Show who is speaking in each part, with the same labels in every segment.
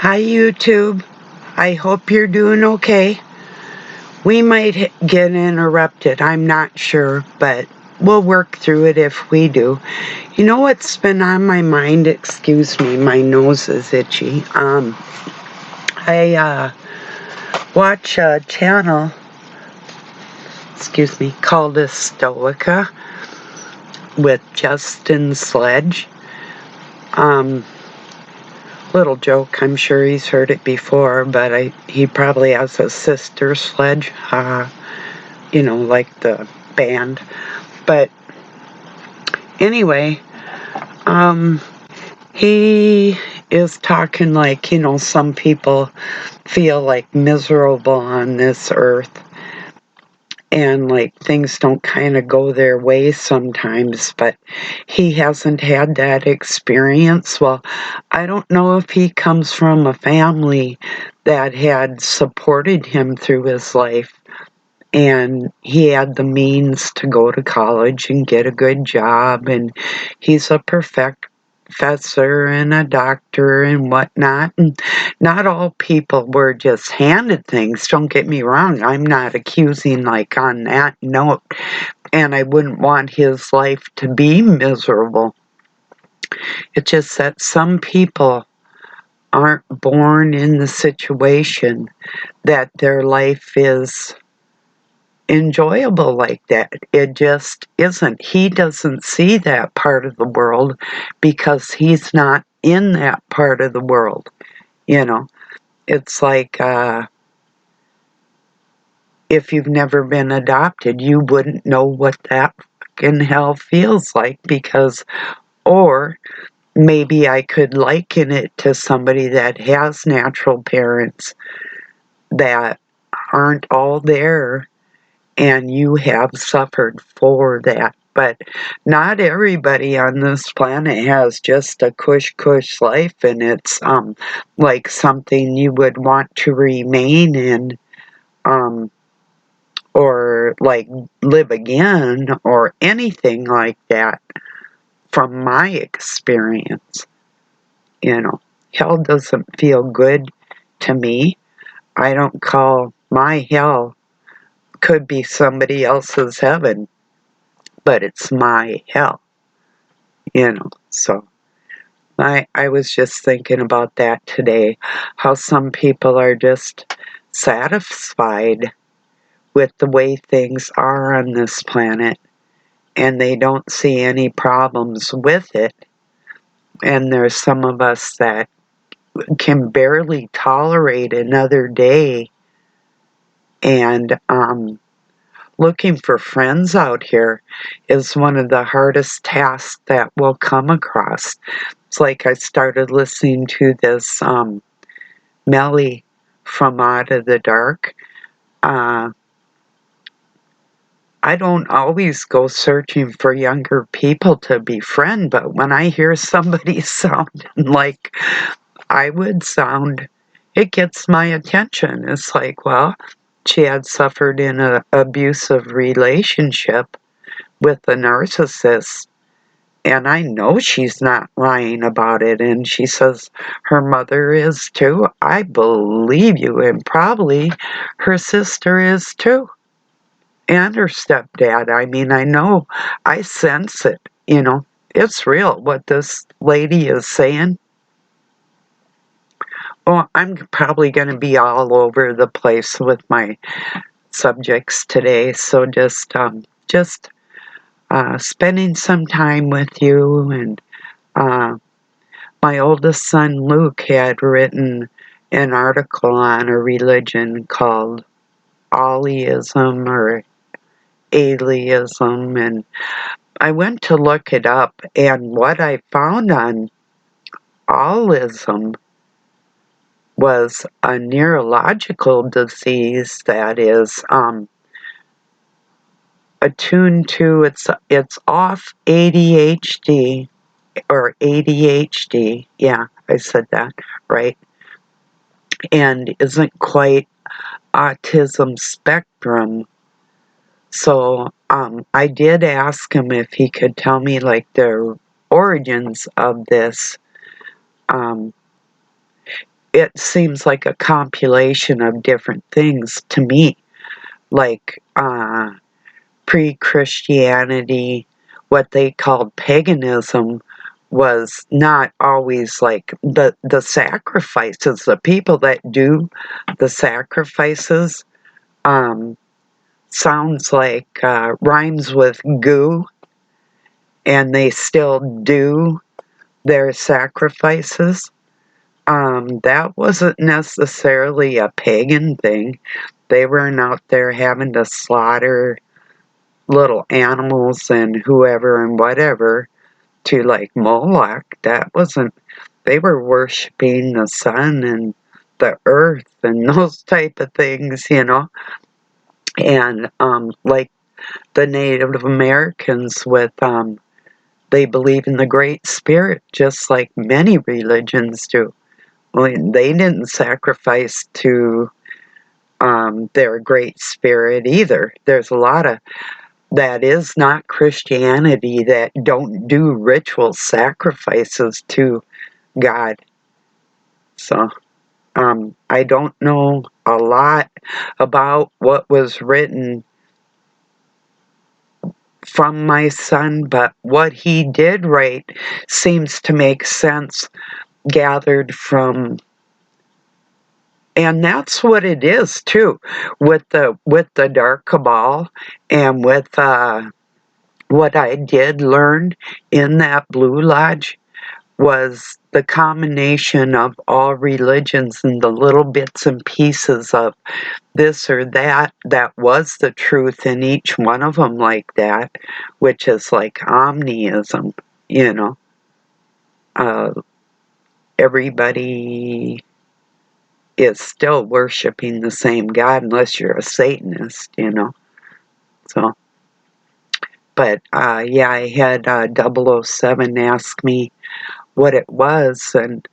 Speaker 1: Hi YouTube, I hope you're doing okay. We might get interrupted, I'm not sure, but we'll work through it if we do. You know what's been on my mind? Excuse me, my nose is itchy. I watch a channel, called Stoica with Justin Sledge. Little joke, I'm sure he's heard it before, but he probably has a sister Sledge, like the band. But anyway, he is talking like, some people feel like miserable on this earth and like things don't kind of go their way sometimes, but he hasn't had that experience. Well, I don't know if he comes from a family that had supported him through his life and he had the means to go to college and get a good job, and he's a professor and a doctor and whatnot. And not all people were just handed things, don't get me wrong. I'm not accusing like on that note, and I wouldn't want his life to be miserable. It's just that some people aren't born in the situation that their life is enjoyable like that. It just isn't. He doesn't see that part of the world because he's not in that part of the world. It's like if you've never been adopted, you wouldn't know what that fucking hell feels like, or maybe I could liken it to somebody that has natural parents that aren't all there, and you have suffered for that. But not everybody on this planet has just a cush life, and it's like something you would want to remain in, or like live again, or anything like that. From my experience, hell doesn't feel good to me. I don't call my hell. Could be somebody else's heaven, but it's my hell, So I was just thinking about that today, how some people are just satisfied with the way things are on this planet, and they don't see any problems with it. And there's some of us that can barely tolerate another day, and looking for friends out here is one of the hardest tasks that we'll come across. It's like I started listening to this Melly from Out of the Dark. I don't always go searching for younger people to befriend, but when I hear somebody sounding like I would sound, it gets my attention. It's like, well, she had suffered in an abusive relationship with a narcissist, and I know she's not lying about it, and she says her mother is too. I believe you, and probably her sister is too, and her stepdad. I mean, I know, I sense it, it's real what this lady is saying. Well, I'm probably going to be all over the place with my subjects today, so just spending some time with you. And my oldest son Luke had written an article on a religion called Allism or Aliism, and I went to look it up, and what I found on Allism was a neurological disease that is attuned to, it's off ADHD, or ADHD, yeah, I said that right, and isn't quite autism spectrum. So I did ask him if he could tell me like the origins of this. it seems like a compilation of different things to me, like pre-Christianity, what they called paganism was not always like the sacrifices. The people that do the sacrifices sounds like rhymes with goo, and they still do their sacrifices. That wasn't necessarily a pagan thing. They weren't out there having to slaughter little animals and whoever and whatever to like Moloch. That wasn't, they were worshiping the sun and the earth and those type of things, you know. And like the Native Americans with they believe in the Great Spirit just like many religions do. Well, they didn't sacrifice to their Great Spirit either. There's a lot of that is not Christianity that don't do ritual sacrifices to God. So I don't know a lot about what was written from my son, but what he did write seems to make sense gathered from, and that's what it is too, with the dark cabal and with what I did learn in that Blue Lodge was the combination of all religions and the little bits and pieces of this or that that was the truth in each one of them, like that, which is like omniism, you know. Everybody is still worshiping the same God unless you're a Satanist, you know. So, but yeah, I had 007 ask me what it was, and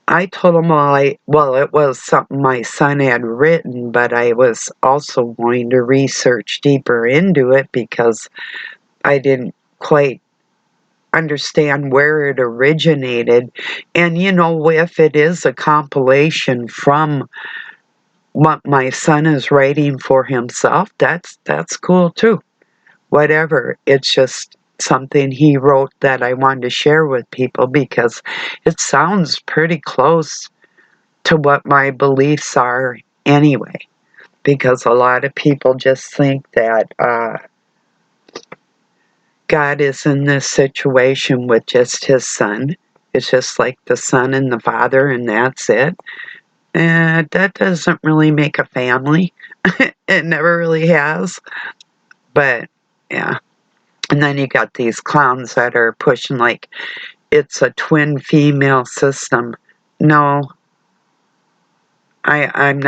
Speaker 1: I told him, well, it was something my son had written, but I was also going to research deeper into it because I didn't quite understand where it originated. And, you know, if it is a compilation from what my son is writing for himself, that's cool too. Whatever. It's just something he wrote that I wanted to share with people because it sounds pretty close to what my beliefs are anyway. Because a lot of people just think that God is in this situation with just his son. It's just like the son and the father, and that's it. And that doesn't really make a family. It never really has. But yeah. And then you got these clowns that are pushing like it's a twin female system. No, I'm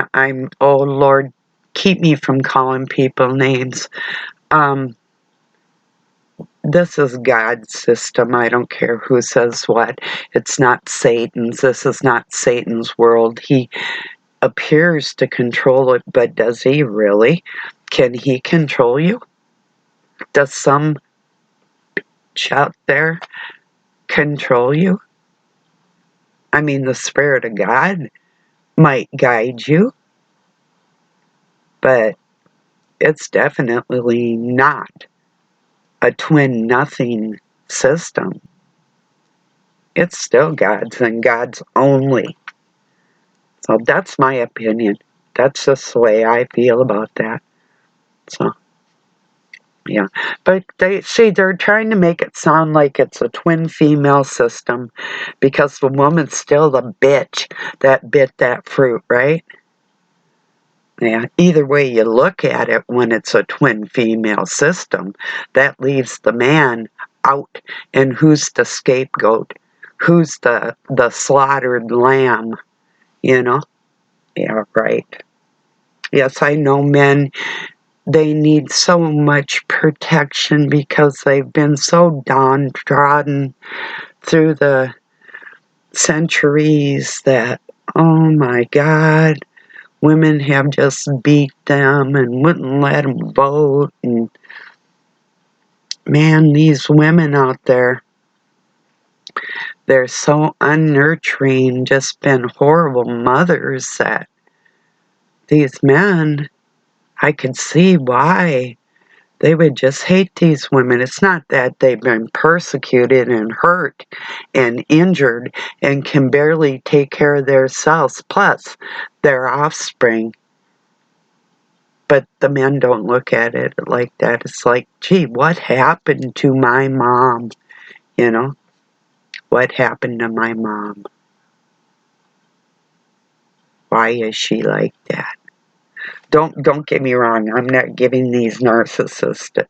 Speaker 1: oh Lord, keep me from calling people names. This is God's system. I don't care who says what. It's not Satan's. This is not Satan's world. He appears to control it, but does he really? Can he control you? Does some out there control you? I mean, the Spirit of God might guide you, but it's definitely not a twin nothing system. It's still God's and God's only. So that's my opinion. That's just the way I feel about that. So, yeah. But they're trying to make it sound like it's a twin female system because the woman's still the bitch that bit that fruit, right? Yeah, either way you look at it, when it's a twin female system, that leaves the man out. And who's the scapegoat? Who's the slaughtered lamb? You know? Yeah, right. Yes, I know men, they need so much protection because they've been so downtrodden through the centuries that, oh my God, women have just beat them and wouldn't let them vote. And man, these women out there, they're so unnurturing, just been horrible mothers that these men, I could see why they would just hate these women. It's not that they've been persecuted and hurt and injured and can barely take care of themselves, plus their offspring. But the men don't look at it like that. It's like, gee, what happened to my mom? You know, what happened to my mom? Why is she like that? Don't get me wrong. I'm not giving these narcissistic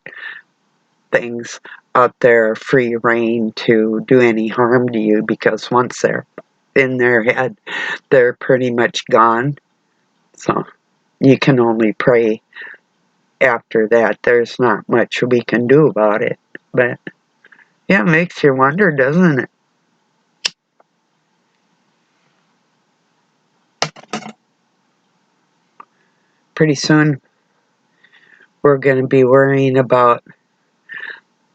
Speaker 1: things out there free reign to do any harm to you, because once they're in their head, they're pretty much gone. So you can only pray after that. There's not much we can do about it. But yeah, it makes you wonder, doesn't it? Pretty soon we're going to be worrying about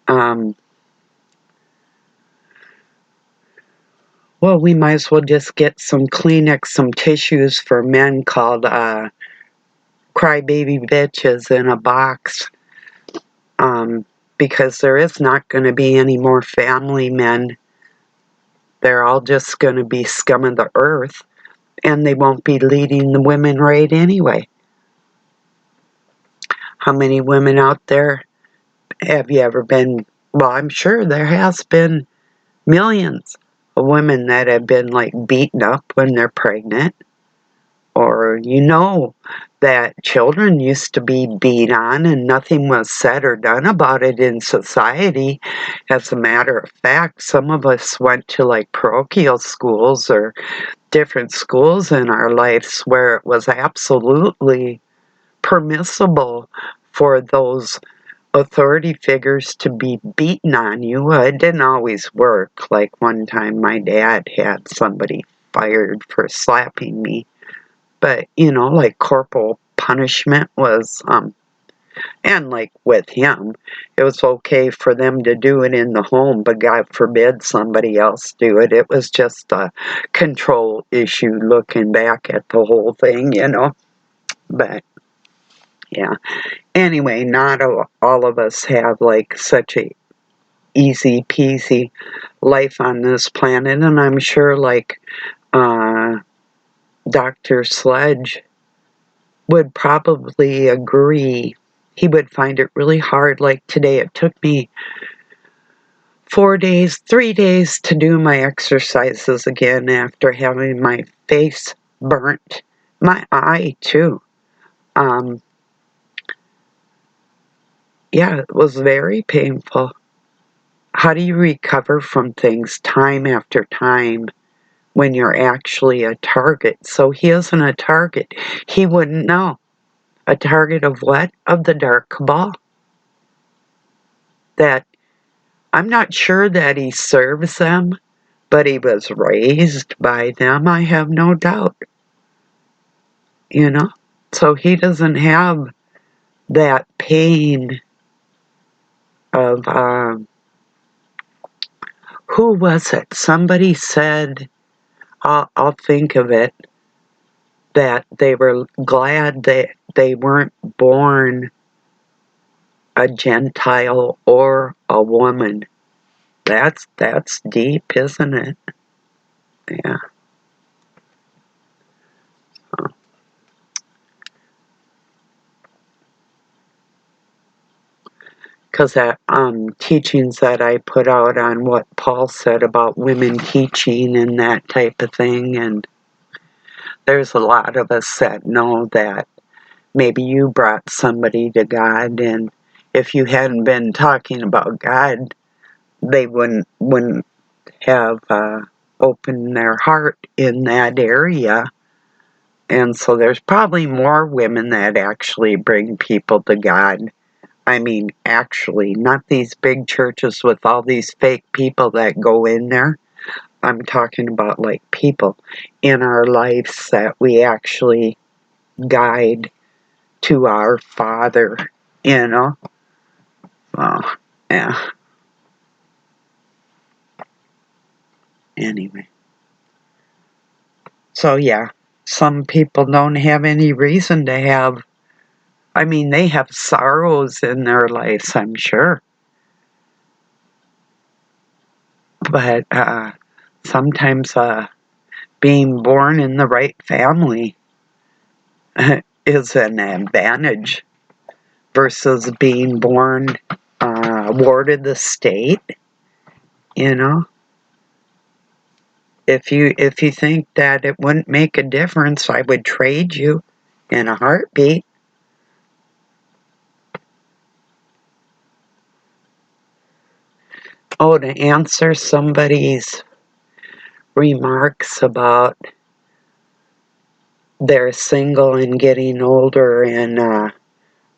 Speaker 1: well, we might as well just get some Kleenex, some tissues for men called crybaby bitches in a box, because there is not going to be any more family men. They're all just going to be scum of the earth, and they won't be leading the women right anyway. How many women out there have you ever been? Well, I'm sure there has been millions of women that have been like beaten up when they're pregnant, or that children used to be beat on and nothing was said or done about it in society. As a matter of fact, some of us went to like parochial schools or different schools in our lives where it was absolutely permissible for those authority figures to be beaten on you. It didn't always work. Like one time my dad had somebody fired for slapping me. But, like corporal punishment was, and like with him, it was okay for them to do it in the home, but God forbid somebody else do it. It was just a control issue looking back at the whole thing. But, yeah. Anyway, not all of us have like such a easy peasy life on this planet, and I'm sure like Dr. Sledge would probably agree. He would find it really hard. Like today, it took me 3 days to do my exercises again after having my face burnt, my eye too. Yeah, it was very painful. How do you recover from things time after time when you're actually a target? So he isn't a target. He wouldn't know. A target of what? Of the dark cabal. That I'm not sure that he serves them, but he was raised by them, I have no doubt. You know? So he doesn't have that pain of, who was it? Somebody said, I'll think of it, that they were glad that they weren't born a Gentile or a woman. That's deep, isn't it? Yeah. Because that teachings that I put out on what Paul said about women teaching and that type of thing, and there's a lot of us that know that maybe you brought somebody to God, and if you hadn't been talking about God, they wouldn't have opened their heart in that area. And so there's probably more women that actually bring people to God. I mean, actually, not these big churches with all these fake people that go in there. I'm talking about like people in our lives that we actually guide to our Father, you know? Oh, yeah. Anyway. So yeah, some people don't have any reason to have, I mean, they have sorrows in their lives, I'm sure. But sometimes being born in the right family is an advantage versus being born ward of the state, you know. If you think that it wouldn't make a difference, I would trade you in a heartbeat. Oh, to answer somebody's remarks about they're single and getting older and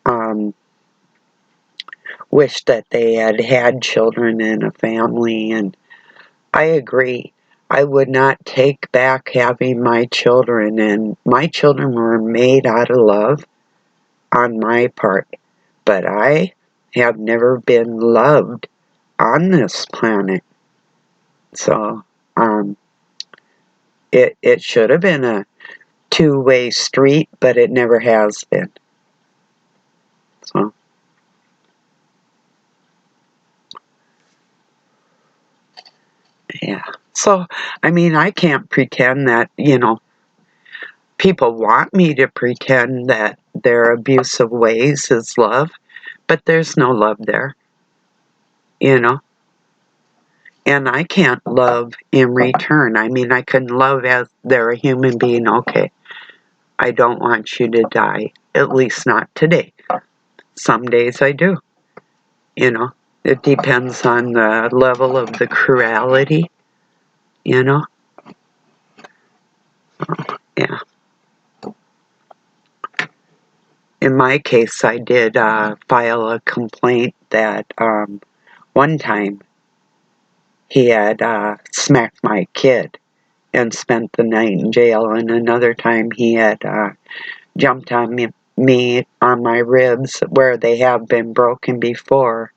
Speaker 1: um, wish that they had had children and a family, and I agree. I would not take back having my children, and my children were made out of love on my part, but I have never been loved on this planet. So it should have been a two-way street, but it never has been. So yeah. So I mean, I can't pretend that, people want me to pretend that their abusive ways is love, but there's no love there, you know. And I can't love in return. I mean, I can love as they're a human being. Okay, I don't want you to die, at least not today. Some days I do, you know. It depends on the level of the cruelty, you know. Yeah. In my case, I did file a complaint that one time he had smacked my kid and spent the night in jail, and another time he had jumped on me on my ribs where they have been broken before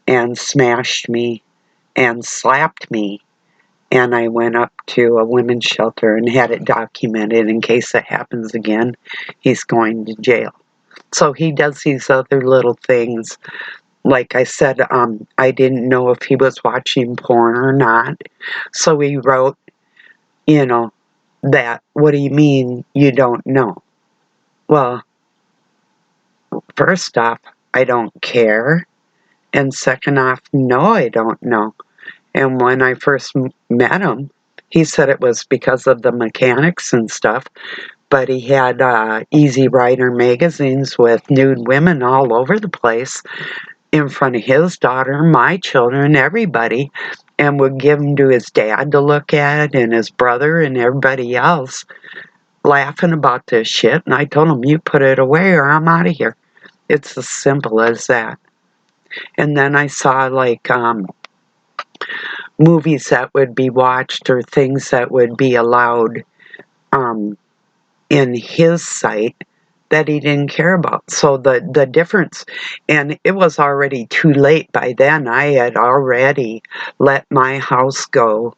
Speaker 1: and smashed me and slapped me, and I went up to a women's shelter and had it documented in case it happens again. He's going to jail. So he does these other little things. Like I said, I didn't know if he was watching porn or not. So he wrote, that, what do you mean you don't know? Well, first off, I don't care. And second off, no, I don't know. And when I first met him, he said it was because of the mechanics and stuff. But he had Easy Rider magazines with nude women all over the place in front of his daughter, my children, everybody, and would give them to his dad to look at and his brother and everybody else, laughing about this shit. And I told him, you put it away or I'm out of here. It's as simple as that. And then I saw like movies that would be watched or things that would be allowed in his sight that he didn't care about. So the difference, and it was already too late by then. I had already let my house go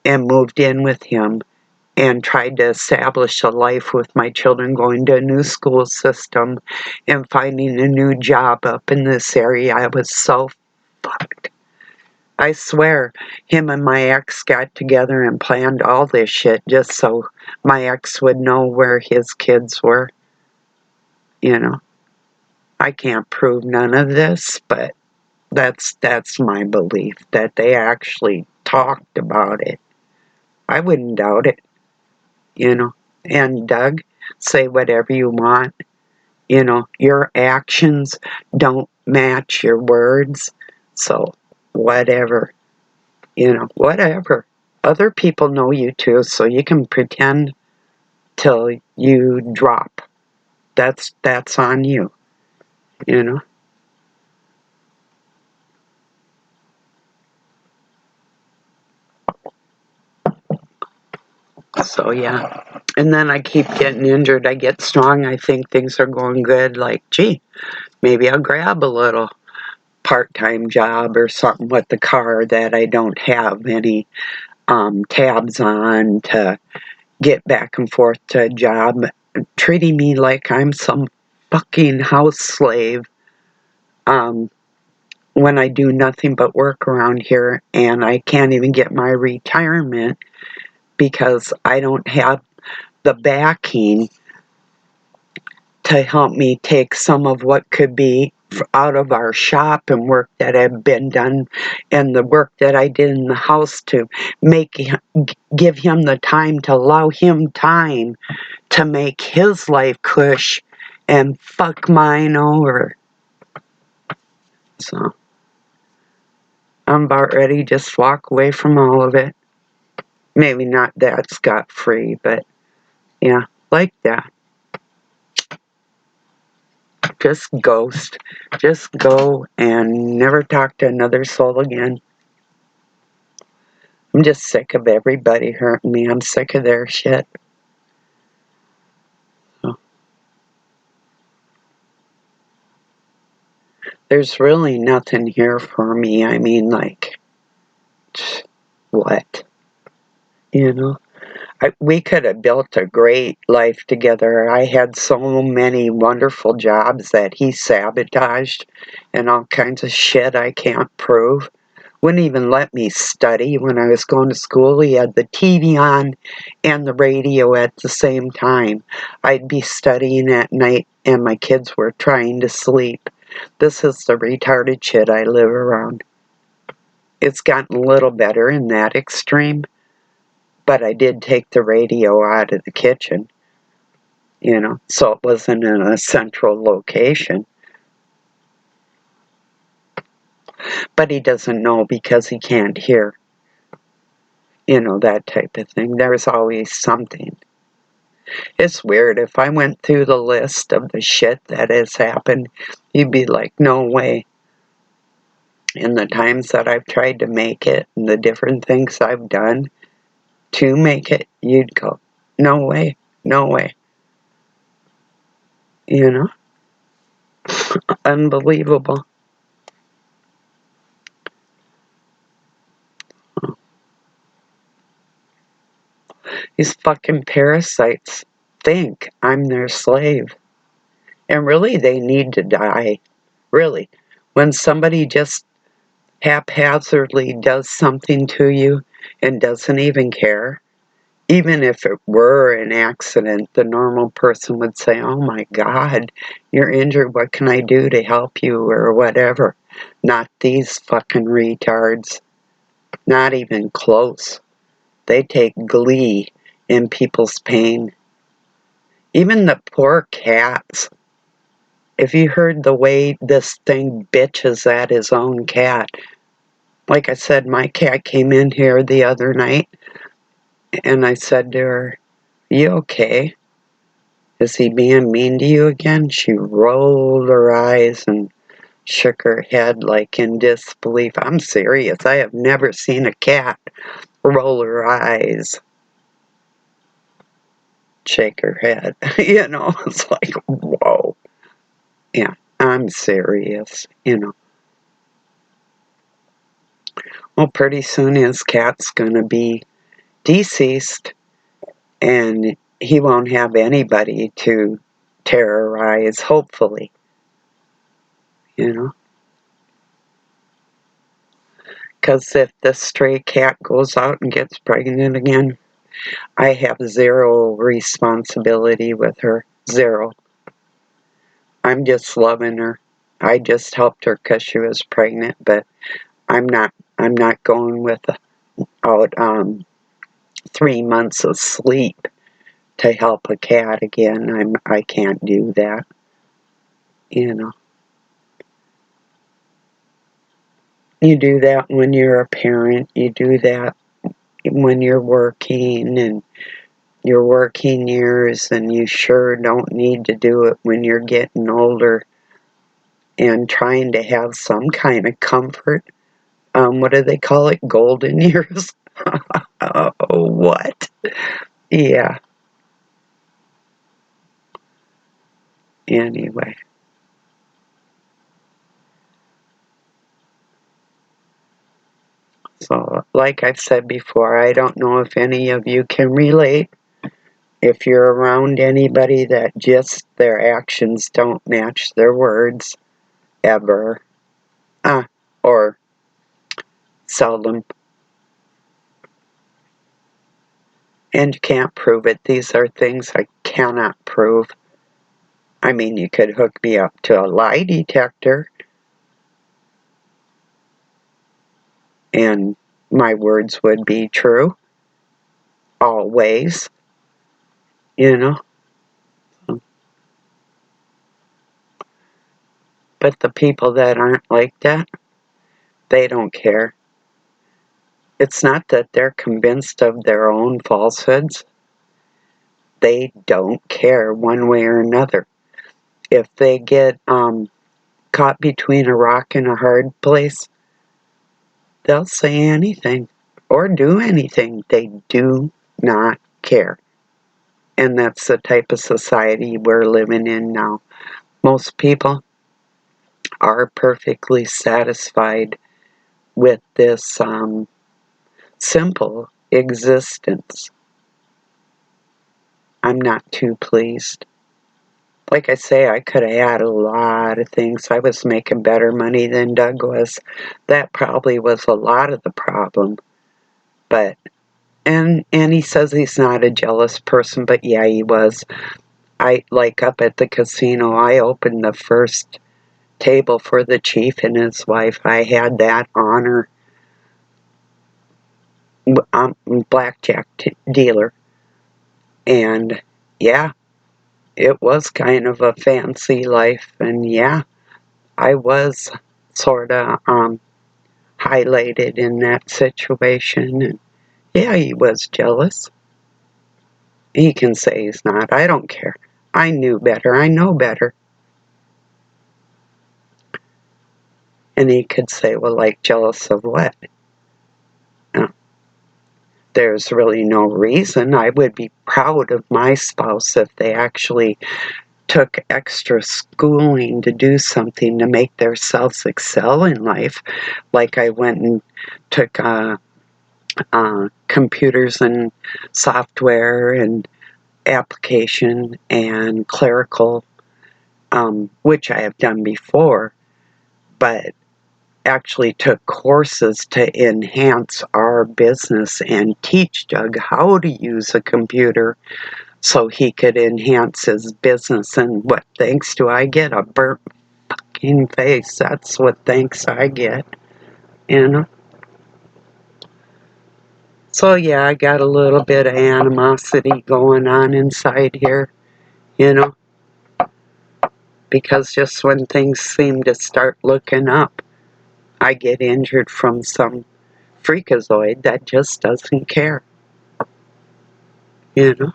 Speaker 1: and moved in with him and tried to establish a life with my children, going to a new school system and finding a new job up in this area. I was so fucked. I swear, him and my ex got together and planned all this shit just so my ex would know where his kids were. I can't prove none of this, but that's my belief, that they actually talked about it. I wouldn't doubt it, you know. And Doug, say whatever you want. Your actions don't match your words, so whatever. Whatever. Other people know you too, so you can pretend till you drop. That's on you, you know. So yeah. And then I keep getting injured. I get strong. I think things are going good. Like, gee, maybe I'll grab a little part-time job or something with the car that I don't have any tabs on to get back and forth to a job, treating me like I'm some fucking house slave when I do nothing but work around here, and I can't even get my retirement because I don't have the backing to help me take some of what could be out of our shop and work that had been done and the work that I did in the house to give him the time, to allow him time to make his life cush and fuck mine over. So I'm about ready to just walk away from all of it. Maybe not that scot-free, but yeah, like that. Just ghost. Just go and never talk to another soul again. I'm just sick of everybody hurting me. I'm sick of their shit. So, there's really nothing here for me. I mean, like, what? You know? We could have built a great life together. I had so many wonderful jobs that he sabotaged and all kinds of shit I can't prove. Wouldn't even let me study when I was going to school. He had the TV on and the radio at the same time. I'd be studying at night and my kids were trying to sleep. This is the retarded shit I live around. It's gotten a little better in that extreme, but I did take the radio out of the kitchen, so it wasn't in a central location. But he doesn't know because he can't hear. That type of thing. There's always something. It's weird. If I went through the list of the shit that has happened, you'd be like, no way. And the times that I've tried to make it and the different things I've done to make it, you'd go, no way, no way. Unbelievable. These fucking parasites think I'm their slave. And really, they need to die. Really. When somebody just haphazardly does something to you and doesn't even care, even if it were an accident, the normal person would say, oh my God, you're injured, what can I do to help you, or whatever. Not these fucking retards. Not even close. They take glee in people's pain. Even the poor cats. If you heard the way this thing bitches at his own cat. Like I said, my cat came in here the other night, and I said to her, you okay? Is he being mean to you again? She rolled her eyes and shook her head like in disbelief. I'm serious. I have never seen a cat roll her eyes, shake her head. It's like, whoa. Yeah, I'm serious. Well, pretty soon his cat's gonna be deceased, and he won't have anybody to terrorize, hopefully. Because if this stray cat goes out and gets pregnant again, I have zero responsibility with her. Zero. I'm just loving her. I just helped her because she was pregnant, but I'm not going without 3 months of sleep to help a cat again. I can't do that. You do that when you're a parent. You do that when you're working and your working years, and you sure don't need to do it when you're getting older and trying to have some kind of comfort. What do they call it? Golden years? Oh, what? Yeah. Anyway. So, like I've said before, I don't know if any of you can relate. If you're around anybody that just their actions don't match their words, ever, or seldom, and you can't prove it. These are things I cannot prove. I mean, you could hook me up to a lie detector, and my words would be true, always, you know. But the people that aren't like that, they don't care. It's not that they're convinced of their own falsehoods. They don't care one way or another. If they get caught between a rock and a hard place, they'll say anything or do anything. They do not care. And that's the type of society we're living in now. Most people are perfectly satisfied with this simple existence. I'm not too pleased. Like I say, I could have had a lot of things. I was making better money than Doug was. That probably was a lot of the problem. But and he says he's not a jealous person, but yeah, he was. I like up at the casino, I opened the first table for the chief and his wife. I had that honor. I'm a blackjack dealer. And yeah, it was kind of a fancy life. And yeah, I was sort of highlighted in that situation. And yeah, he was jealous. He can say he's not. I don't care. I knew better. I know better. And he could say, well, like, jealous of what? No, there's really no reason. I would be proud of my spouse if they actually took extra schooling to do something to make themselves excel in life. Like I went and took computers and software and application and clerical, which I have done before, but actually took courses to enhance our business and teach Doug how to use a computer so he could enhance his business. And what thanks do I get? A burnt fucking face. That's what thanks I get, you know? So yeah, I got a little bit of animosity going on inside here, you know? Because just when things seem to start looking up, I get injured from some freakazoid that just doesn't care, you know?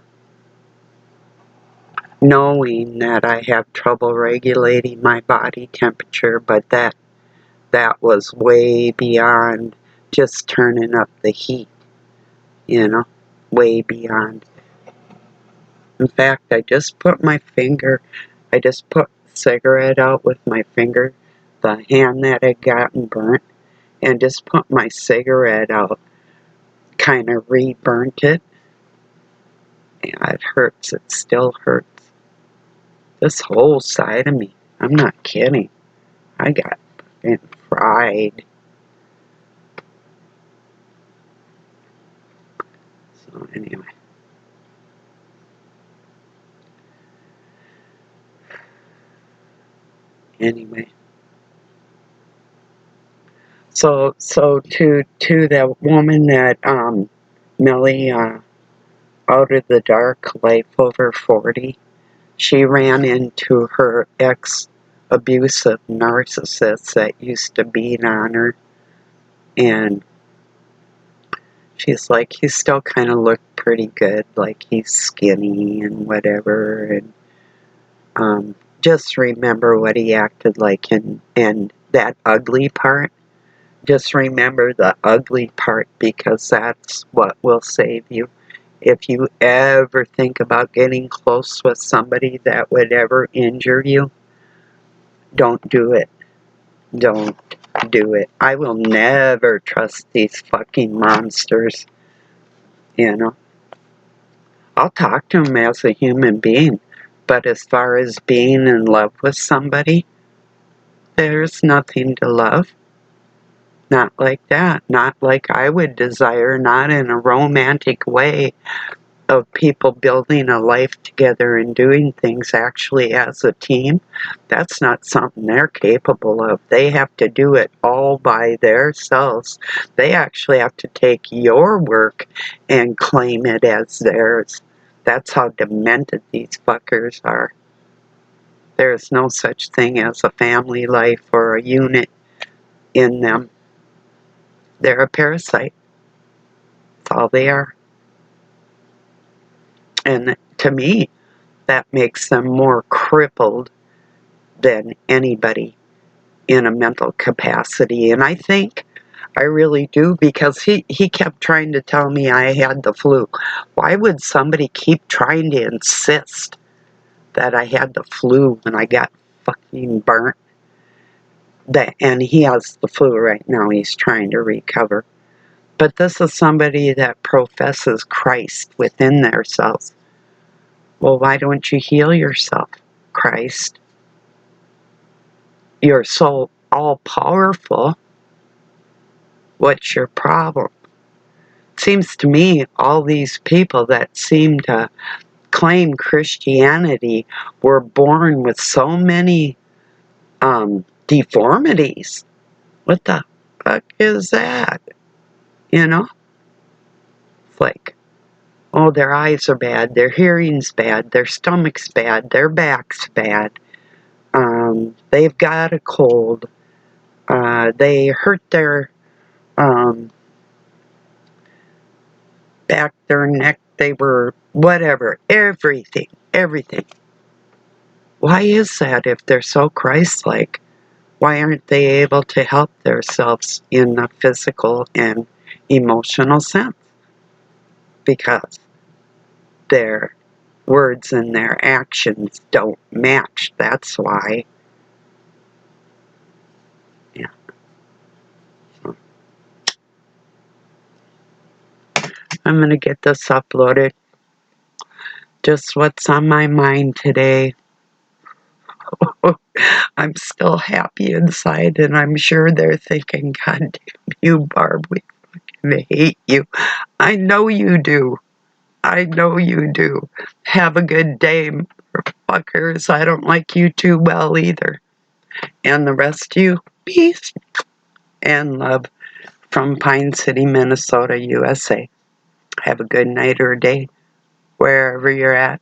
Speaker 1: Knowing that I have trouble regulating my body temperature, but that was way beyond just turning up the heat, you know? Way beyond. In fact, I just put cigarette out with my finger, the hand that had gotten burnt, and just put my cigarette out, kind of re-burnt it. Yeah, it hurts. It still hurts. This whole side of me. I'm not kidding. I got fucking fried. So anyway. Anyway. So to that woman that Millie out of the dark life over 40, she ran into her ex abusive narcissist that used to beat on her, and she's like, he still kind of looked pretty good, like he's skinny and whatever, and just remember what he acted like, and that ugly part. Just remember the ugly part, because that's what will save you. If you ever think about getting close with somebody that would ever injure you, don't do it. Don't. do it. I will never trust these fucking monsters, you know. I'll talk to them as a human being, but as far as being in love with somebody, there's nothing to love. Not like that. Not like I would desire, not in a romantic way of people building a life together and doing things actually as a team. That's not something they're capable of. They have to do it all by themselves. They actually have to take your work and claim it as theirs. That's how demented these fuckers are. There is no such thing as a family life or a unit in them. They're a parasite. That's all they are. And to me, that makes them more crippled than anybody in a mental capacity. And I really do, because he kept trying to tell me I had the flu. Why would somebody keep trying to insist that I had the flu when I got fucking burnt? And he has the flu right now. He's trying to recover. But this is somebody that professes Christ within themselves. Well, why don't you heal yourself, Christ? You're so all-powerful. What's your problem? Seems to me all these people that seem to claim Christianity were born with so many deformities. What the fuck is that? You know? It's like, oh, their eyes are bad, their hearing's bad, their stomach's bad, their back's bad. They've got a cold. They hurt their back, their neck, they were whatever, everything. Why is that if they're so Christ-like? Why aren't they able to help themselves in the physical and emotional sense? Because their words and their actions don't match. That's why. Yeah. I'm going to get this uploaded. Just what's on my mind today. I'm still happy inside, and I'm sure they're thinking, God damn you, Barb, we fucking hate you. I know you do. I know you do. Have a good day, fuckers. I don't like you too well either. And the rest of you, peace and love from Pine City, Minnesota, USA. Have a good night or day, wherever you're at.